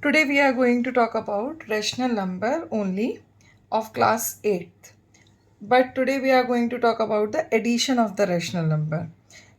Today we are going to talk about rational number only of class 8th. But today we are going to talk about the addition of the rational number.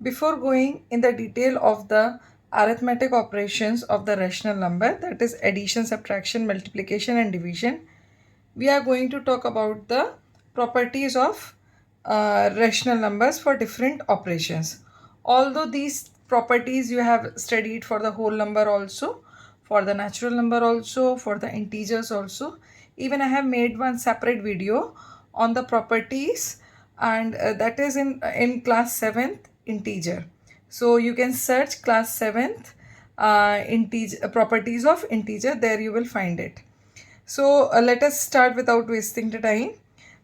Before going in the detail of the arithmetic operations of the rational number, that is addition, subtraction, multiplication and division, we are going to talk about the properties of rational numbers for different operations. Although these properties you have studied for the whole number also, for the natural number also, for the integers also. Even I have made one separate video on the properties, and that is in class 7th integer. So you can search class 7th integer properties of integer, there you will find it. So let us start without wasting the time.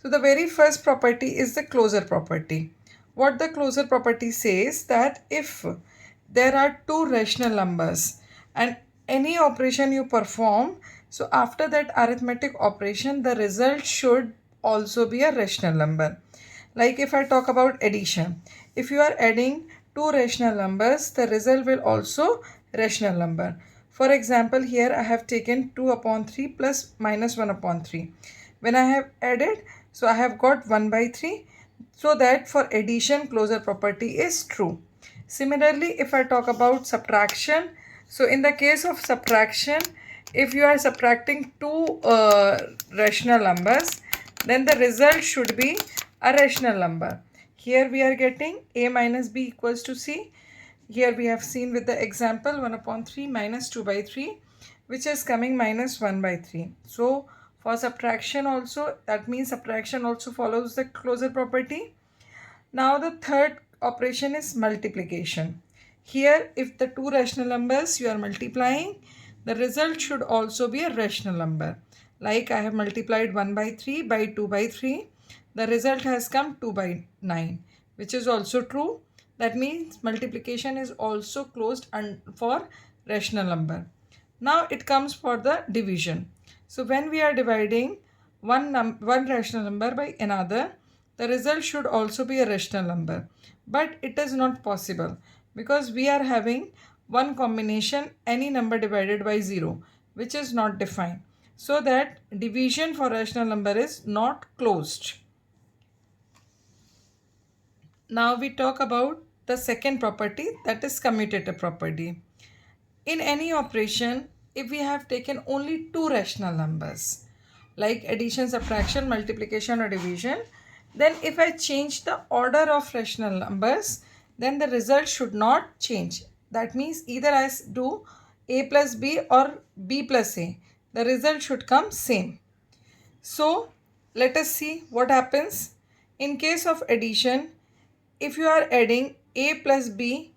So the very first property is the closure property. What the closure property says that if there are two rational numbers and any operation you perform, so after that arithmetic operation the result should also be a rational number. Like if I talk about addition, if you are adding two rational numbers, the result will also rational number. For example, here I have taken 2 upon 3 plus minus 1 upon 3. When I have added, so I have got 1 by 3. So that for addition, closure property is true. Similarly, if I talk about subtraction, so in the case of subtraction, if you are subtracting two rational numbers, then the result should be a rational number. Here we are getting a minus b equals to c. Here we have seen with the example 1 upon 3 minus 2 by 3, which is coming minus 1 by 3. So for subtraction also, that means subtraction also follows the closure property. Now the third operation is multiplication. Here if the two rational numbers you are multiplying, the result should also be a rational number. Like I have multiplied 1 by 3 by 2 by 3. The result has come 2 by 9, which is also true. That means multiplication is also closed for rational number. Now it comes for the division. So when we are dividing one rational number by another, the result should also be a rational number. But it is not possible because we are having one combination any number divided by 0, which is not defined. So that division for rational number is not closed. Now we talk about the second property, that is commutative property. In any operation, if we have taken only two rational numbers like addition, subtraction, multiplication or division, then if I change the order of rational numbers, then the result should not change. That means either I do a plus b or b plus a, the result should come same. So let us see what happens. In case of addition, if you are adding a plus b,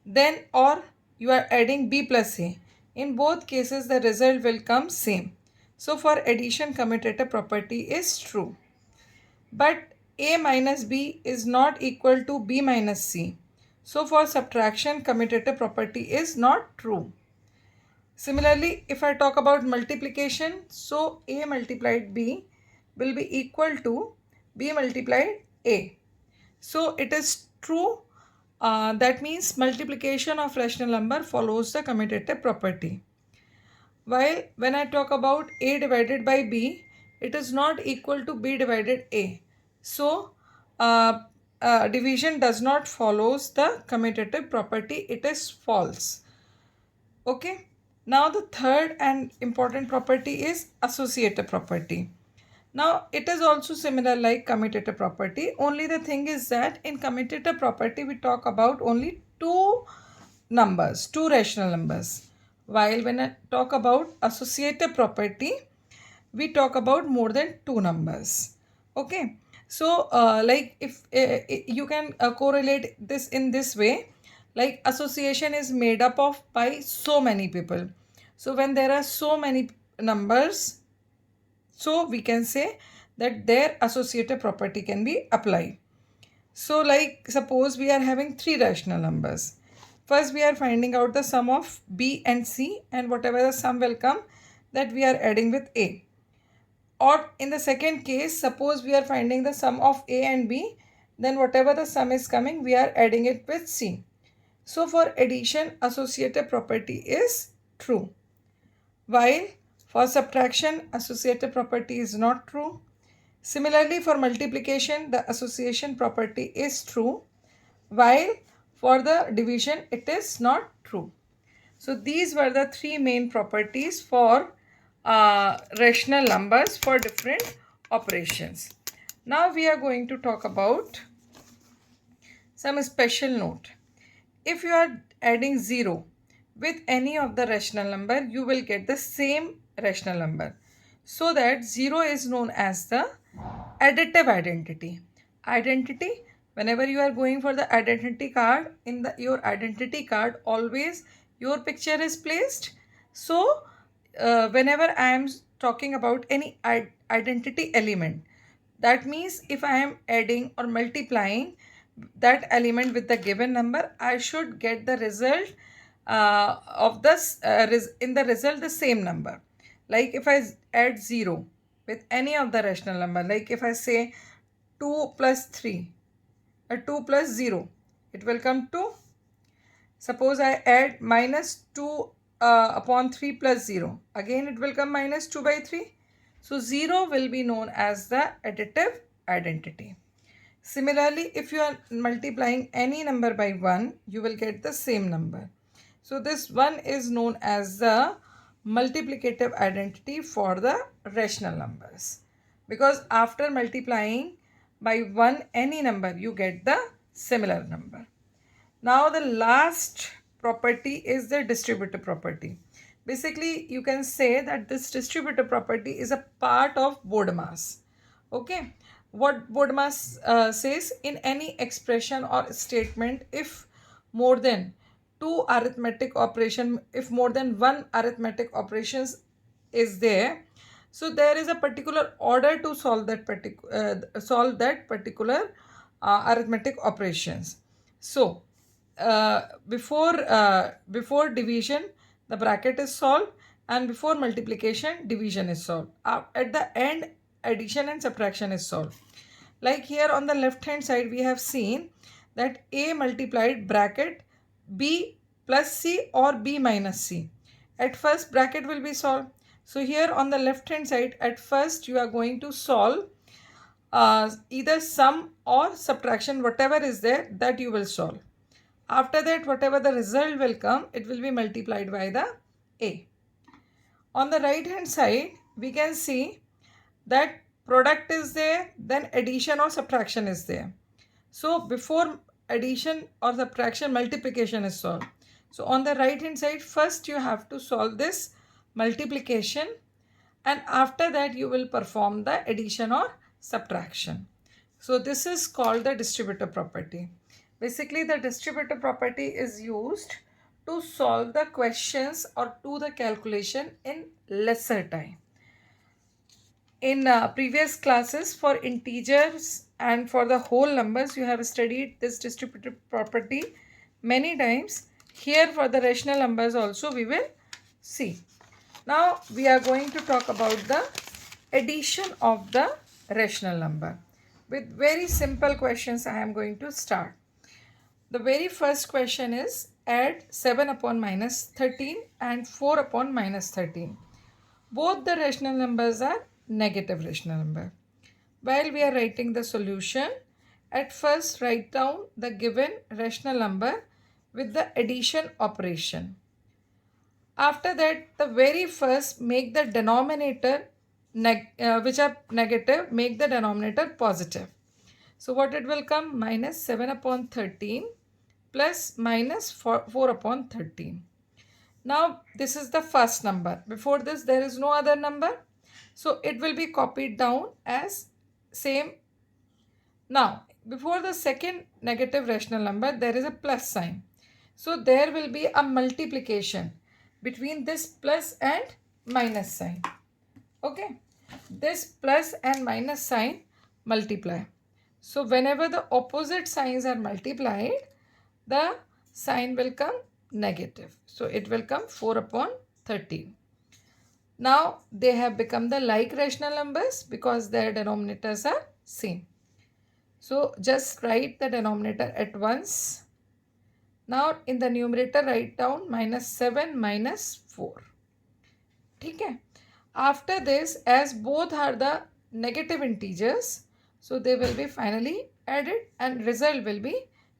then or you are adding b plus a, in both cases the result will come same. So for addition, commutative property is true. But a minus b is not equal to b minus c. So for subtraction, commutative property is not true. Similarly, if I talk about multiplication, so a multiplied b will be equal to b multiplied a. So it is true. That means multiplication of rational number follows the commutative property. While when I talk about a divided by b, it is not equal to b divided a. So division does not follows the commutative property. It is false. Okay. Now the third and important property is associative property. Now it is also similar like commutative property. Only the thing is that in commutative property we talk about only two numbers, two rational numbers. While when I talk about associative property, we talk about more than two numbers. Okay. So like if you can correlate this in this way, like association is made up of by so many people. So when there are so many numbers, so we can say that their associative property can be applied. So like suppose we are having three rational numbers. First we are finding out the sum of b and c, and whatever the sum will come, that we are adding with a. Or in the second case, suppose we are finding the sum of a and b, then whatever the sum is coming, we are adding it with c. So for addition, associative property is true. while for subtraction associative property is not true. Similarly, for multiplication the association property is true, while for the division it is not true. So these were the three main properties for rational numbers for different operations. Now we are going to talk about some special note. If you are adding 0 with any of the rational number, you will get the same rational number. So that 0 is known as the additive identity. Whenever you are going for the identity card, in your identity card always your picture is placed. So whenever I am talking about any identity element, that means if I am adding or multiplying that element with the given number, I should get the result of this in the result the same number. Like if I add 0 with any of the rational number, like if I say 2 plus 3 or 2 plus 0, it will come to, suppose I add minus 2 upon 3 plus 0, again it will come minus 2 by 3. So 0 will be known as the additive identity. Similarly, if you are multiplying any number by 1, you will get the same number. So this 1 is known as the multiplicative identity for the rational numbers, because after multiplying by 1 any number, you get the similar number. Now the last property is the distributive property. Basically, you can say that this distributive property is a part of BODMAS. Okay, what BODMAS says, in any expression or statement, if more than if more than one arithmetic operations is there, so there is a particular order to solve that particular arithmetic operations. So before division the bracket is solved, and before multiplication division is solved. At the end, addition and subtraction is solved. Like here on the left hand side we have seen that a multiplied bracket b plus c or b minus c. At first bracket will be solved. So here on the left hand side, at first you are going to solve either sum or subtraction, whatever is there, that you will solve. After that, whatever the result will come, it will be multiplied by the a. On the right hand side, we can see that product is there, then addition or subtraction is there. So before addition or subtraction, multiplication is solved. So on the right hand side, first you have to solve this multiplication, and after that you will perform the addition or subtraction. So this is called the distributive property. Basically, the distributive property is used to solve the questions or do the calculation in lesser time. In previous classes for integers and for the whole numbers, you have studied this distributive property many times. Here for the rational numbers also we will see. Now we are going to talk about the addition of the rational number. With very simple questions I am going to start. The very first question is, add 7 upon minus 13 and 4 upon minus 13. Both the rational numbers are negative rational number. While we are writing the solution, at first write down the given rational number with the addition operation. After that, the very first, make the denominator which are negative, make the denominator positive. So what it will come? Minus 7 upon 13 plus minus 4 upon 13. Now this is the first number. Before this there is no other number. So it will be copied down as same. Now before the second negative rational number there is a plus sign. So there will be a multiplication between this plus and minus sign. Okay. This plus and minus sign multiply. So whenever the opposite signs are multiplied, the sign will come negative. So it will come 4 upon 13. Now they have become the like rational numbers because their denominators are same. So just write the denominator at once. Now in the numerator write down minus 7 minus 4. ठीक है. After this, as both are the negative integers, so they will be finally added and result will be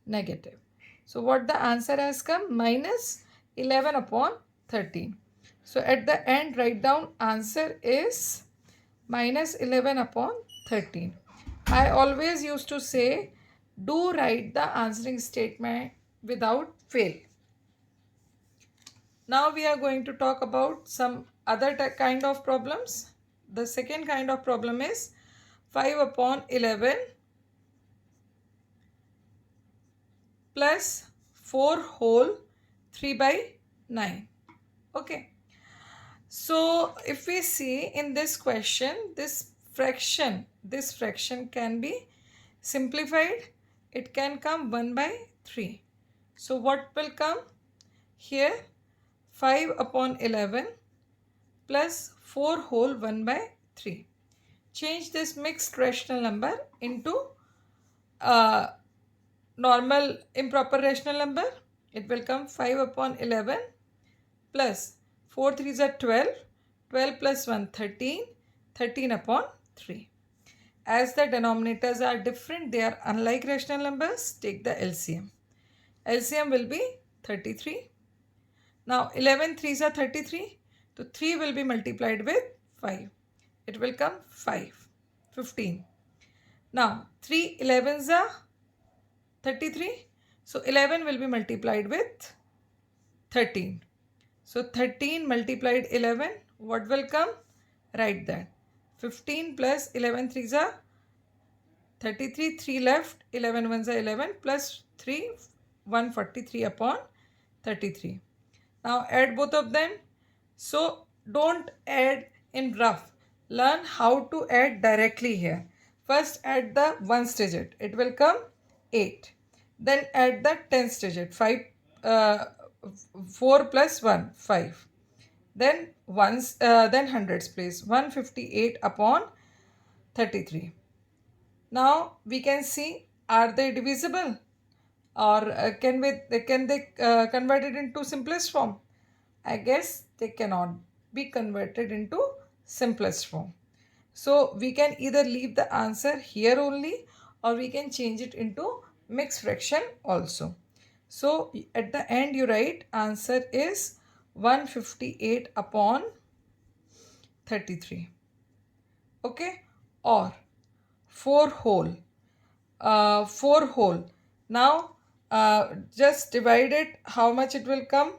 negative. So what the answer has come? Minus 11 upon 13. So at the end, write down answer is minus 11 upon 13. I always used to say, do write the answering statement without fail. Now we are going to talk about some other kind of problems. The second kind of problem is 5 upon 11 plus 4 whole 3 by 9. Okay. So if we see in this question, this fraction can be simplified. It can come 1 by 3. So what will come here? 5 upon 11 plus 4 whole 1 by 3. Change this mixed rational number into normal improper rational number. It will come 5 upon 11 plus 4 3s are 12, 12 plus 1 13, 13 upon 3. As the denominators are different, they are unlike rational numbers, take the LCM. LCM will be 33. Now 11 3s are 33, so 3 will be multiplied with 5. It will come 5, 15. Now 3 11s are 33, so 11 will be multiplied with 13. So 13 multiplied 11, what will come? Write that. 15 plus 11 3s are 33, 3 left, 11 1s are 11 plus 3, 143 upon 33. Now add both of them. So don't add in rough. Learn how to add directly here. First add the ones digit. It will come 8. Then add the tens digit. 4 plus 1, 5. Then then hundreds place. 158 upon 33. Now we can see, are they divisible? Or can they convert it into simplest form? I guess they cannot be converted into simplest form. So we can either leave the answer here only, or we can change it into mixed fraction also. So at the end you write answer is 158 upon 33. Okay, or 4 whole. 4 whole. Now just divide it. How much it will come?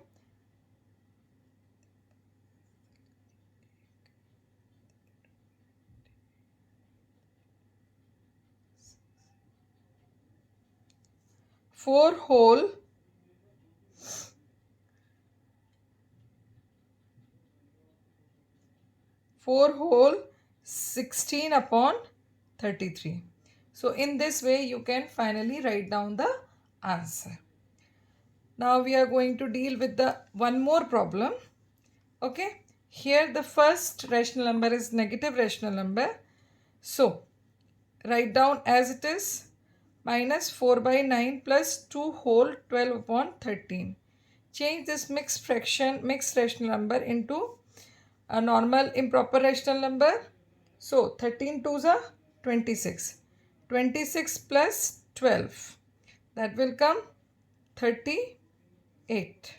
4 whole 16 upon 33. So in this way you can finally write down the answer. Now we are going to deal with the one more problem. Okay, here the first rational number is negative rational number. So write down as it is, minus 4 by 9 plus 2 whole 12 upon 13. Change this mixed rational number into a normal improper rational number. So 13 twos are 26. 26 plus 12, that will come 38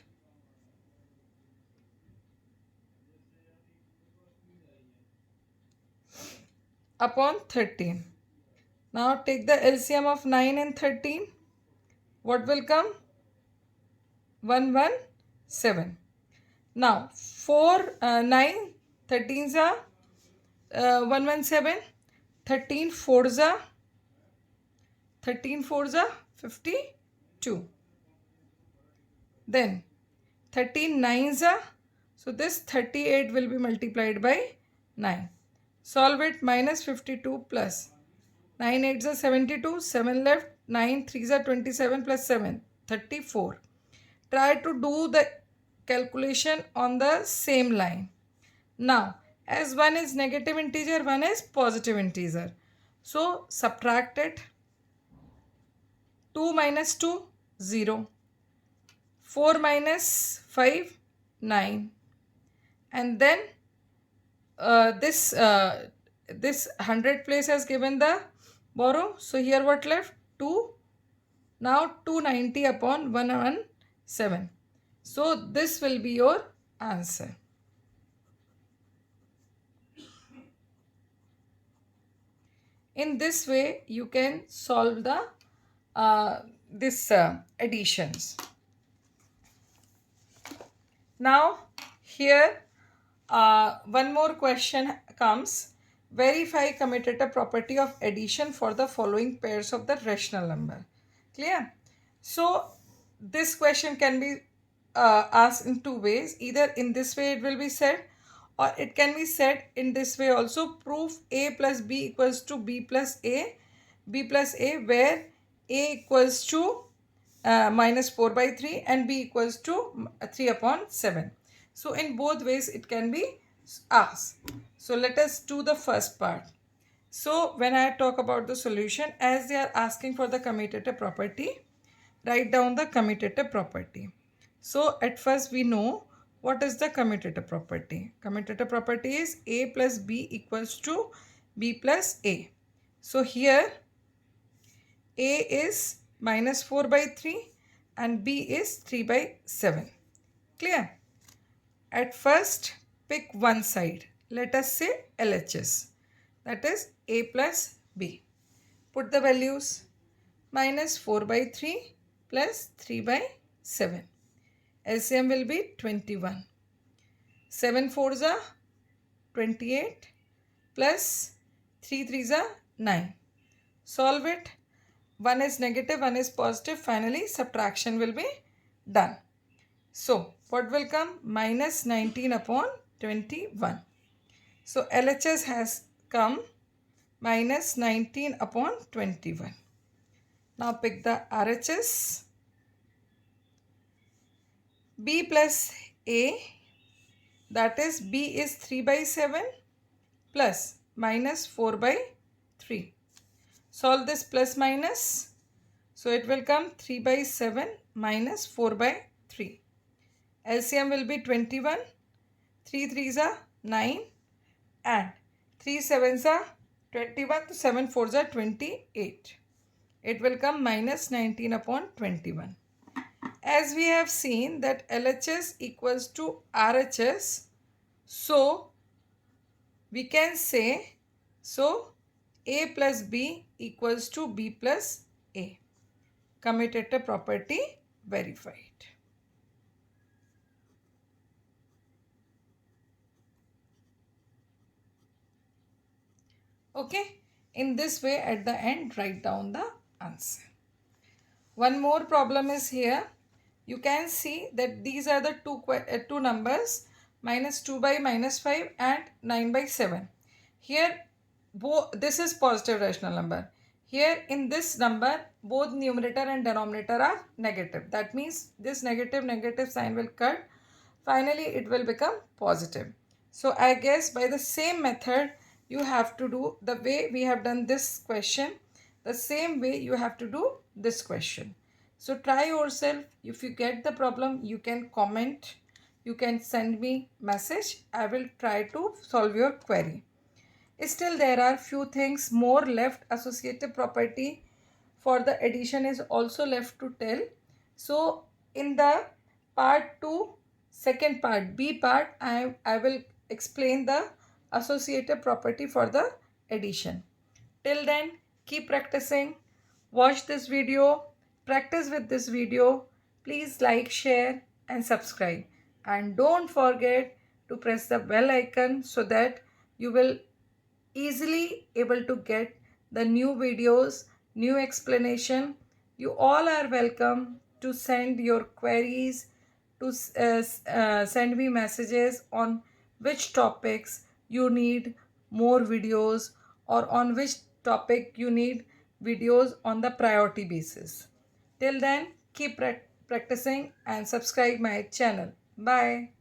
upon 13. Now take the LCM of 9 and 13. What will come? 117. Now 9 13s are 117. 13 4s are 52. Then 13 9s are, so this 38 will be multiplied by 9. Solve it. Minus 52 plus 9 8s are 72. 7 left. 9 3s are 27 plus 7, 34. Try to do the calculation on the same line. Now, as one is negative integer, one is positive integer. So, subtract it. 2 minus 2, 0. 4 minus 5, 9. And then this 100 place has given the borrow. So here what left? 2. Now 290 upon 117. So this will be your answer. In this way you can solve the this additions. Now here one more question comes. Verify commutative property of addition for the following pairs of the rational number. Clear? So this question can be asked in two ways. Either in this way it will be said, or it can be said in this way also. Prove a plus b equals to b plus a, where a equals to minus 4 by 3 and b equals to 3 upon 7. So in both ways it can be asked. So let us do the first part. So when I talk about the solution, as they are asking for the commutative property, write down the commutative property. So at first we know what is the commutative property. Commutative property is a plus b equals to b plus a. So here a is minus 4 by 3 and b is 3 by 7. Clear? At first pick one side. Let us say LHS, that is a plus b. Put the values. Minus 4 by 3 plus 3 by 7. LCM will be 21. 7 4s are 28 plus 3 3s are 9. Solve it. One is negative, one is positive. Finally, subtraction will be done. So, what will come? Minus 19 upon 21. So, LHS has come minus 19 upon 21. Now, pick the RHS. B plus A, that is B is 3 by 7 plus minus 4 by 3. Solve this plus minus. So it will come 3 by 7 minus 4 by 3. LCM will be 21. 3 3s are 9 and 3 7s are 21. 7 4s are 28. It will come minus 19 upon 21. As we have seen that LHS equals to RHS, so we can say, so A plus B equals to B plus A. Commutative property verified. Okay, in this way at the end write down the answer. One more problem is here. You can see that these are the two numbers, minus 2 by minus 5 and 9 by 7. Here this is positive rational number. Here in this number both numerator and denominator are negative. That means this negative sign will cut. Finally it will become positive. So I guess by the same method you have to do the way we have done this question. The same way you have to do this question. So try yourself. If you get the problem, you can comment. You can send me message. I will try to solve your query. Still there are few things more left. Associative property for the addition is also left to tell. So in the part 2, second part, B part, I will explain the associative property for the addition. Till then, keep practicing. Watch this video. Practice with this video. Please like, share and subscribe. And don't forget to press the bell icon so that you will easily able to get the new videos, new explanation. You all are welcome to send your queries, to send me messages on which topics you need more videos or on which topic you need videos on the priority basis. Till then, keep practicing and subscribe my channel. Bye.